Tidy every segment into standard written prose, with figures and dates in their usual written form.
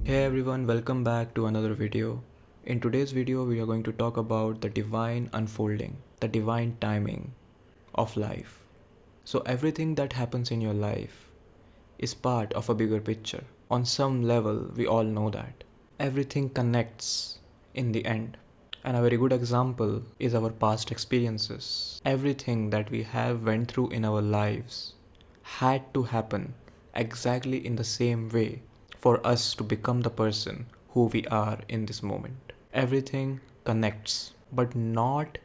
Hey everyone, welcome back to another video. In today's video, we are going to talk about the divine unfolding, the divine timing of life. So, everything that happens in your life is part of a bigger picture. On some level, we all know that. Everything connects in the end. And a very good example is our past experiences. Everything that we have went through in our lives had to happen exactly in the same way for us to become the person who we are in this moment. Everything connects, but not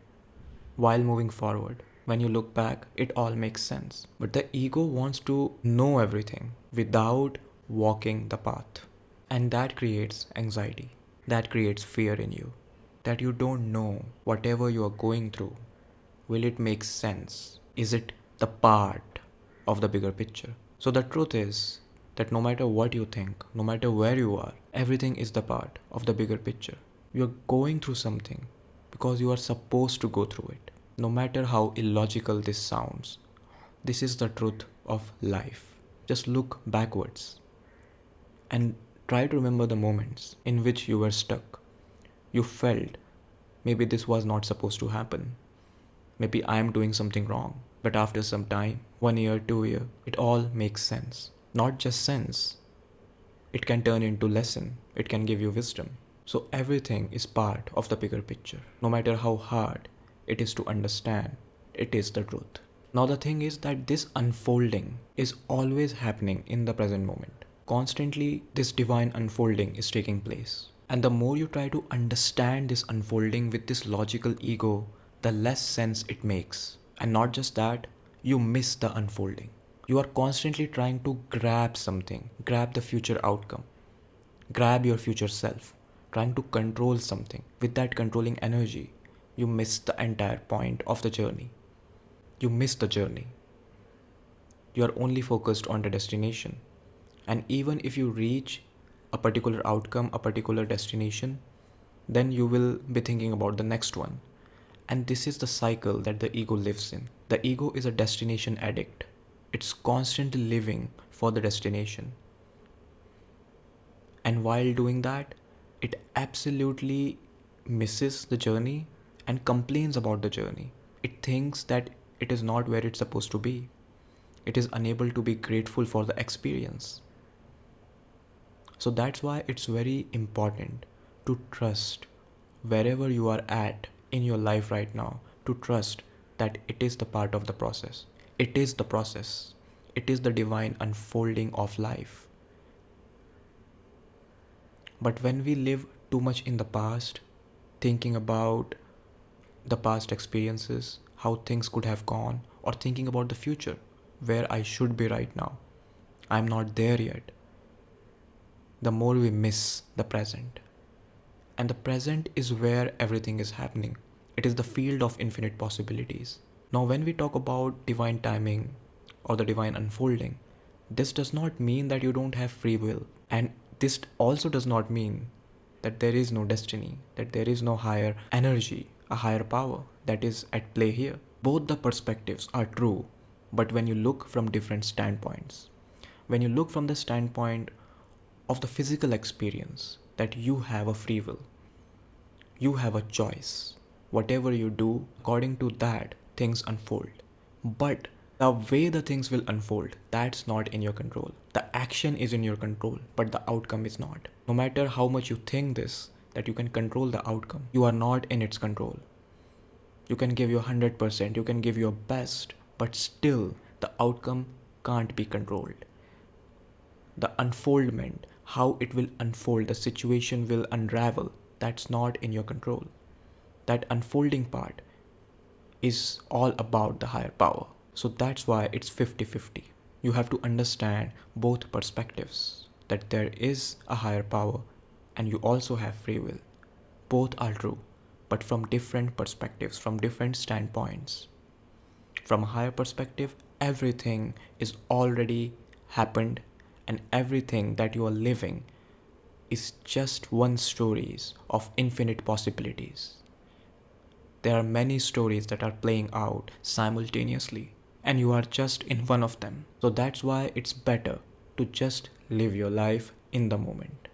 while moving forward. When you look back, it all makes sense. But the ego wants to know everything without walking the path. And that creates anxiety. That creates fear in you. That you don't know whatever you are going through. Will it make sense? Is it the part of the bigger picture? So the truth is that no matter what you think, no matter where you are, everything is the part of the bigger picture. You're going through something because you are supposed to go through it. No matter how illogical this sounds, this is the truth of life. Just look backwards and try to remember the moments in which you were stuck. You felt maybe this was not supposed to happen. Maybe I am doing something wrong. But after some time, 1 year, 2 year, it all makes sense. Not just sense. It can turn into lesson. It can give you wisdom. So everything is part of the bigger picture. No matter how hard it is to understand, it is the truth. Now the thing is that this unfolding is always happening in the present moment. Constantly this divine unfolding is taking place. And the more you try to understand this unfolding with this logical ego, the less sense it makes. And not just that, you miss the unfolding. You are constantly trying to grab something, grab the future outcome, grab your future self, trying to control something. With that controlling energy, you miss the entire point of the journey. You miss the journey. You are only focused on the destination. And even if you reach a particular outcome, a particular destination, then you will be thinking about the next one. And this is the cycle that the ego lives in. The ego is a destination addict. It's constantly living for the destination. And while doing that, it absolutely misses the journey and complains about the journey. It thinks that it is not where it's supposed to be. It is unable to be grateful for the experience. So that's why it's very important to trust wherever you are at in your life right now, to trust that it is the part of the process. It is the process. It is the divine unfolding of life. But when we live too much in the past, thinking about the past experiences, how things could have gone, or thinking about the future, where I should be right now, I'm not there yet, the more we miss the present. And the present is where everything is happening. It is the field of infinite possibilities. Now, when we talk about divine timing or the divine unfolding, this does not mean that you don't have free will. And this also does not mean that there is no destiny, that there is no higher energy, a higher power that is at play here. Both the perspectives are true, but when you look from different standpoints, when you look from the standpoint of the physical experience, that you have a free will, you have a choice. Whatever you do, according to that, things unfold. But the way the things will unfold, that's not in your control. The action is in your control, but the outcome is not. No matter how much you think this, that you can control the outcome, you are not in its control. You can give your 100%, you can give your best, but still the outcome can't be controlled. The unfoldment, how it will unfold, the situation will unravel, that's not in your control. That unfolding part is all about the higher power. So that's why it's 50-50. You have to understand both perspectives, that there is a higher power and you also have free will. Both are true, but from different perspectives, from different standpoints. From a higher perspective, everything is already happened, and everything that you are living is just one stories of infinite possibilities. There are many stories that are playing out simultaneously, and you are just in one of them. So that's why it's better to just live your life in the moment.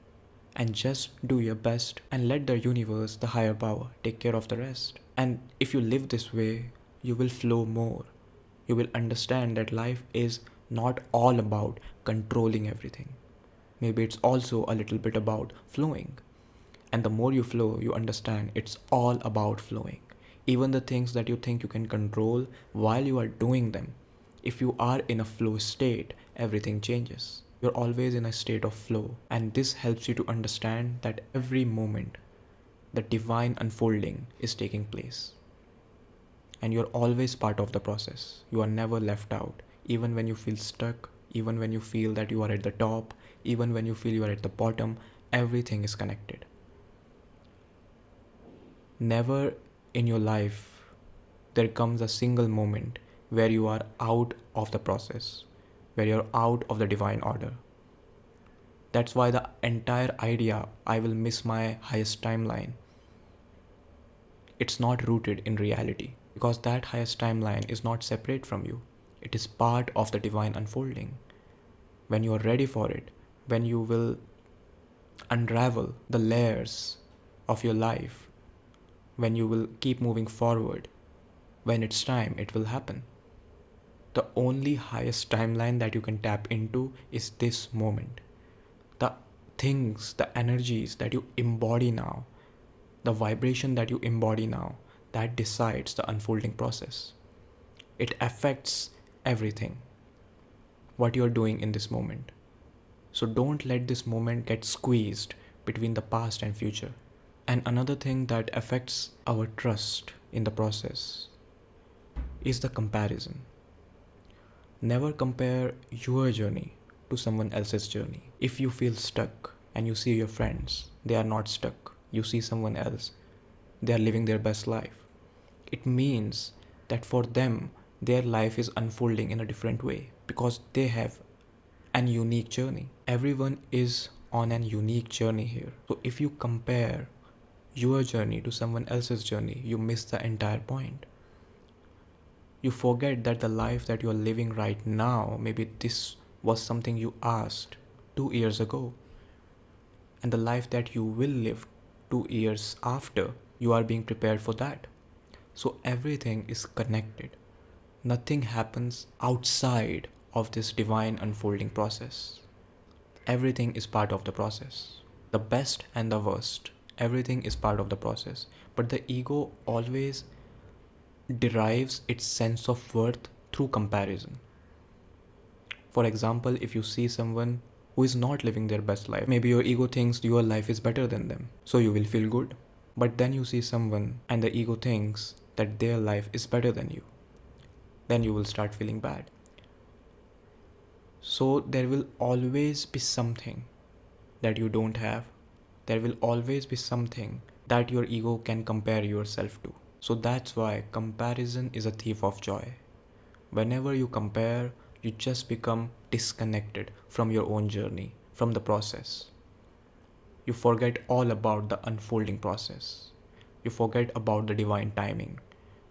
and just do your best and let the universe, the higher power, take care of the rest. And if you live this way, you will flow more. You will understand that life is not all about controlling everything. Maybe it's also a little bit about flowing. And the more you flow, you understand it's all about flowing. Even the things that you think you can control while you are doing them, if you are in a flow state, everything changes. You're always in a state of flow, and this helps you to understand that every moment the divine unfolding is taking place. And you're always part of the process. You are never left out. Even when you feel stuck, even when you feel that you are at the top, even when you feel you are at the bottom, everything is connected. Never in your life there comes a single moment where you are out of the process, where you're out of the divine order. That's why the entire idea, I will miss my highest timeline, it's not rooted in reality, because that highest timeline is not separate from you. It is part of the divine unfolding. When you are ready for it, when you will unravel the layers of your life, when you will keep moving forward, when it's time, it will happen. The only highest timeline that you can tap into is this moment. The things, the energies that you embody now, the vibration that you embody now, that decides the unfolding process. It affects everything, what you're doing in this moment. So don't let this moment get squeezed between the past and future. And another thing that affects our trust in the process is the comparison. Never compare your journey to someone else's journey. If you feel stuck and you see your friends, they are not stuck. You see someone else, they are living their best life. It means that for them, their life is unfolding in a different way because they have an unique journey. Everyone is on an unique journey here. So if you compare your journey to someone else's journey, you miss the entire point. You forget that the life that you are living right now, maybe this was something you asked 2 years ago. And the life that you will live 2 years after, you are being prepared for that. So everything is connected. Nothing happens outside of this divine unfolding process. Everything is part of the process. The best and the worst, everything is part of the process. But the ego always derives its sense of worth through comparison. For example, if you see someone who is not living their best life, maybe your ego thinks your life is better than them, so you will feel good. But then you see someone and the ego thinks that their life is better than you, then you will start feeling bad. So there will always be something that you don't have. There will always be something that your ego can compare yourself to. So that's why comparison is a thief of joy. Whenever you compare, you just become disconnected from your own journey, from the process. You forget all about the unfolding process. You forget about the divine timing,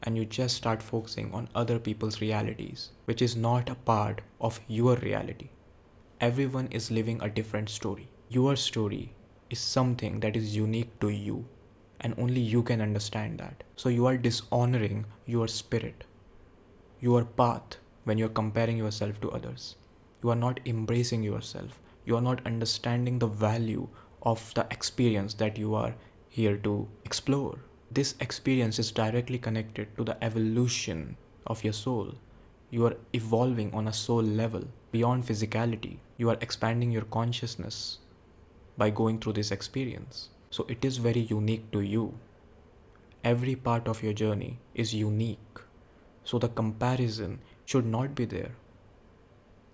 and you just start focusing on other people's realities, which is not a part of your reality. Everyone is living a different story. Your story is something that is unique to you, and only you can understand that. So you are dishonoring your spirit, your path, when you're comparing yourself to others. You are not embracing yourself. You are not understanding the value of the experience that you are here to explore. This experience is directly connected to the evolution of your soul. You are evolving on a soul level beyond physicality. You are expanding your consciousness by going through this experience. So it is very unique to you. Every part of your journey is unique. So the comparison should not be there.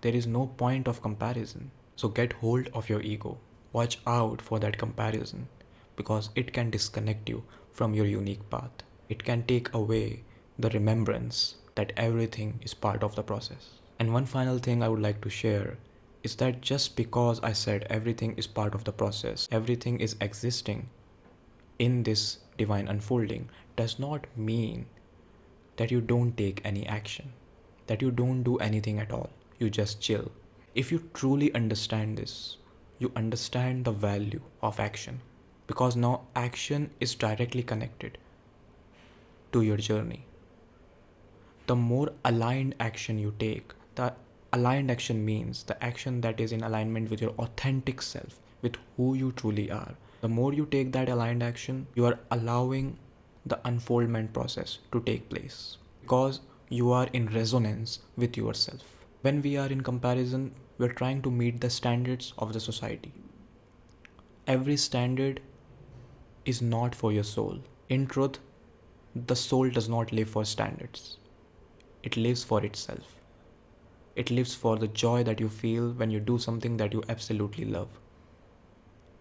There is no point of comparison. So get hold of your ego. Watch out for that comparison, because it can disconnect you from your unique path. It can take away the remembrance that everything is part of the process. And one final thing I would like to share is that just because I said everything is part of the process, everything is existing in this divine unfolding, does not mean that you don't take any action, that you don't do anything at all. You just chill. If you truly understand this, you understand the value of action, because now action is directly connected to your journey. The more aligned action you take, the aligned action means the action that is in alignment with your authentic self, with who you truly are. The more you take that aligned action, you are allowing the unfoldment process to take place, because you are in resonance with yourself. When we are in comparison, we are trying to meet the standards of the society. Every standard is not for your soul. In truth, the soul does not live for standards. It lives for itself. It lives for the joy that you feel when you do something that you absolutely love.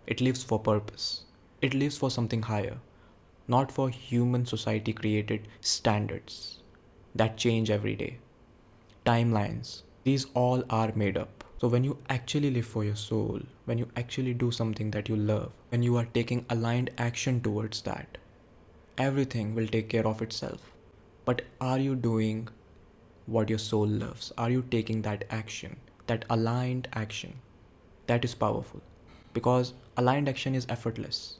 It lives for purpose. It lives for something higher, not for human society created standards that change every day. Timelines, these all are made up. So when you actually live for your soul, when you actually do something that you love, when you are taking aligned action towards that, everything will take care of itself. But are you doing what your soul loves? Are you taking that action, that aligned action? That is powerful, because aligned action is effortless.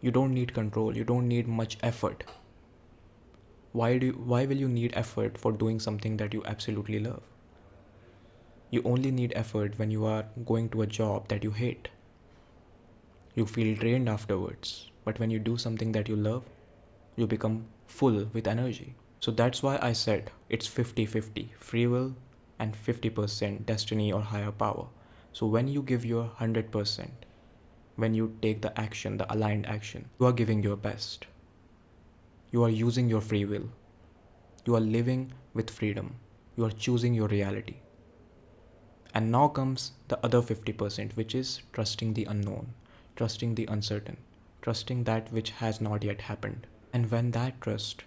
You don't need control, you don't need much effort. Why will you need effort for doing something that you absolutely love? You only need effort when you are going to a job that you hate. You feel drained afterwards, but when you do something that you love, you become full with energy. So that's why I said it's 50-50 free will and 50% destiny or higher power. So when you give your 100%, when you take the action, the aligned action, you are giving your best. You are using your free will. You are living with freedom. You are choosing your reality. And now comes the other 50%, which is trusting the unknown, trusting the uncertain, trusting that which has not yet happened. And when that trust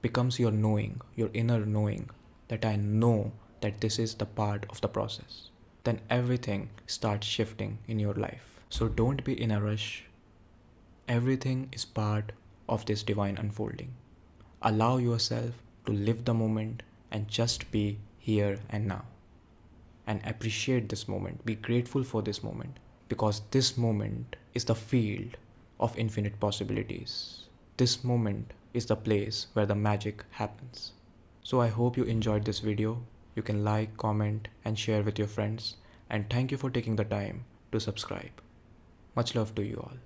becomes your knowing, your inner knowing, that I know that this is the part of the process, then everything starts shifting in your life. So don't be in a rush. Everything is part of this divine unfolding. Allow yourself to live the moment and just be here and now. And appreciate this moment. Be grateful for this moment, because this moment is the field of infinite possibilities. This moment is the place where the magic happens. So I hope you enjoyed this video. You can like, comment, and share with your friends. And thank you for taking the time to subscribe. Much love to you all.